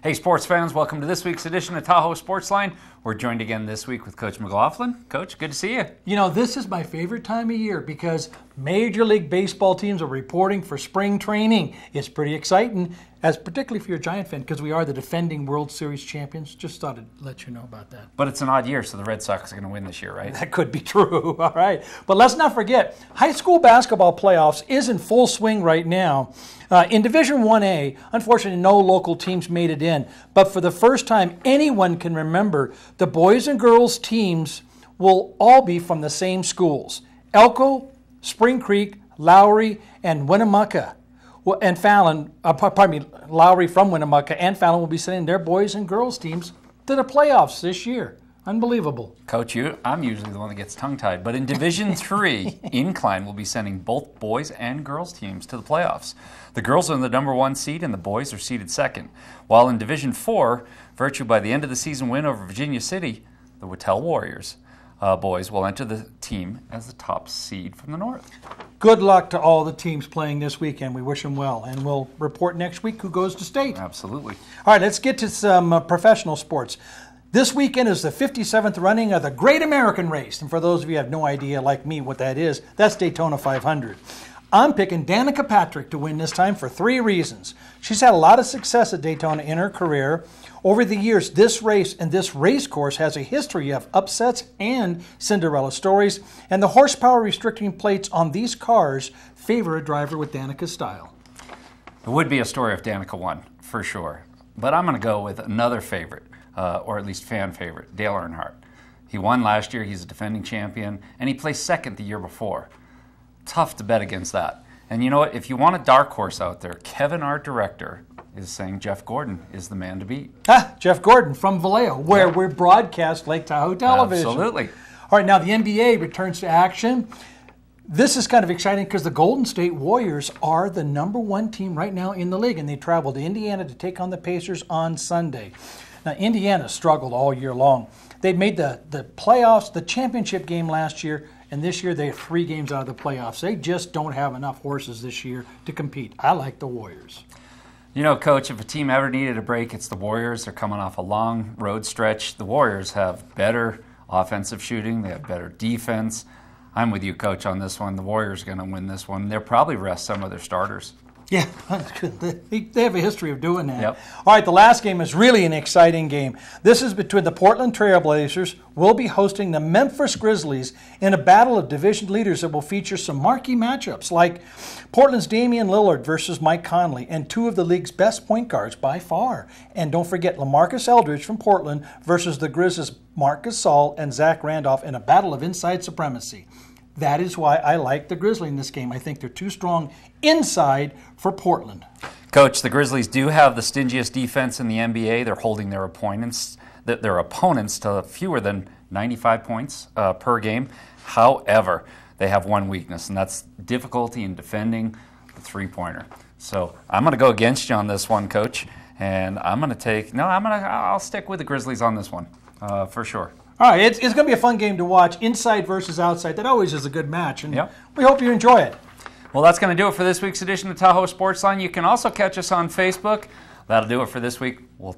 Hey sports fans, welcome to this week's edition of Tahoe Sportsline. We're joined again this week with Coach McLaughlin. Coach, good to see you. You know, this is my favorite time of year because Major League Baseball teams are reporting for spring training. It's pretty exciting, particularly if you're a Giant fan, because we are the defending World Series champions. Just thought I'd let you know about that. But it's an odd year, so the Red Sox are going to win this year, right? That could be true. All right. But let's not forget, high school basketball playoffs is in full swing right now. In Division 1A, unfortunately, no local teams made it in. But for the first time anyone can remember, the boys and girls teams will all be from the same schools. Elko, Spring Creek, Lowry, and Winnemucca. And Fallon, Lowry from Winnemucca and Fallon will be sending their boys and girls teams to the playoffs this year. Unbelievable. Coach, I'm usually the one that gets tongue-tied, but in Division 3, Incline will be sending both boys and girls teams to the playoffs. The girls are in the number 1 seed and the boys are seeded second. While in Division 4, Virtue by the end of the season win over Virginia City, the Whittle Warriors boys will enter the team as the top seed from the north. Good luck to all the teams playing this weekend. We wish them well, and we'll report next week who goes to state. Absolutely. All right, let's get to some professional sports. This weekend is the 57th running of the Great American Race. And for those of you who have no idea, like me, what that is, that's Daytona 500. I'm picking Danica Patrick to win this time for 3 reasons. She's had a lot of success at Daytona in her career. Over the years, this race and this race course has a history of upsets and Cinderella stories. And the horsepower restricting plates on these cars favor a driver with Danica's style. It would be a story if Danica won, for sure. But I'm going to go with another favorite. Or at least fan favorite, Dale Earnhardt. He won last year, he's a defending champion, and he placed second the year before. Tough to bet against that. And you know what, if you want a dark horse out there, Kevin, our director, is saying Jeff Gordon is the man to beat. Jeff Gordon from Vallejo, where we broadcast Lake Tahoe Television. Absolutely. All right, now the NBA returns to action. This is kind of exciting because the Golden State Warriors are the number 1 team right now in the league, and they travel to Indiana to take on the Pacers on Sunday. Now, Indiana struggled all year long. They made the playoffs, the championship game last year, and this year they're 3 games out of the playoffs. They just don't have enough horses this year to compete. I like the Warriors. You know, Coach, if a team ever needed a break, it's the Warriors. They're coming off a long road stretch. The Warriors have better offensive shooting. They have better defense. I'm with you, Coach, on this one. The Warriors are going to win this one. They'll probably rest some of their starters. Yeah, they have a history of doing that. Yep. All right, the last game is really an exciting game. This is between the Portland Trailblazers. We'll be hosting the Memphis Grizzlies in a battle of division leaders that will feature some marquee matchups like Portland's Damian Lillard versus Mike Conley and 2 of the league's best point guards by far. And don't forget LaMarcus Aldridge from Portland versus the Grizzlies' Marc Gasol and Zach Randolph in a battle of inside supremacy. That is why I like the Grizzlies in this game. I think they're too strong inside for Portland. Coach, the Grizzlies do have the stingiest defense in the NBA. They're holding their opponents to fewer than 95 points per game. However, they have one weakness, and that's difficulty in defending the three-pointer. So I'm going to go against you on this one, Coach, and I'll stick with the Grizzlies on this one for sure. All right, it's going to be a fun game to watch, inside versus outside. That always is a good match, and we hope you enjoy it. Well, that's going to do it for this week's edition of Tahoe Sportsline. You can also catch us on Facebook. That'll do it for this week. We'll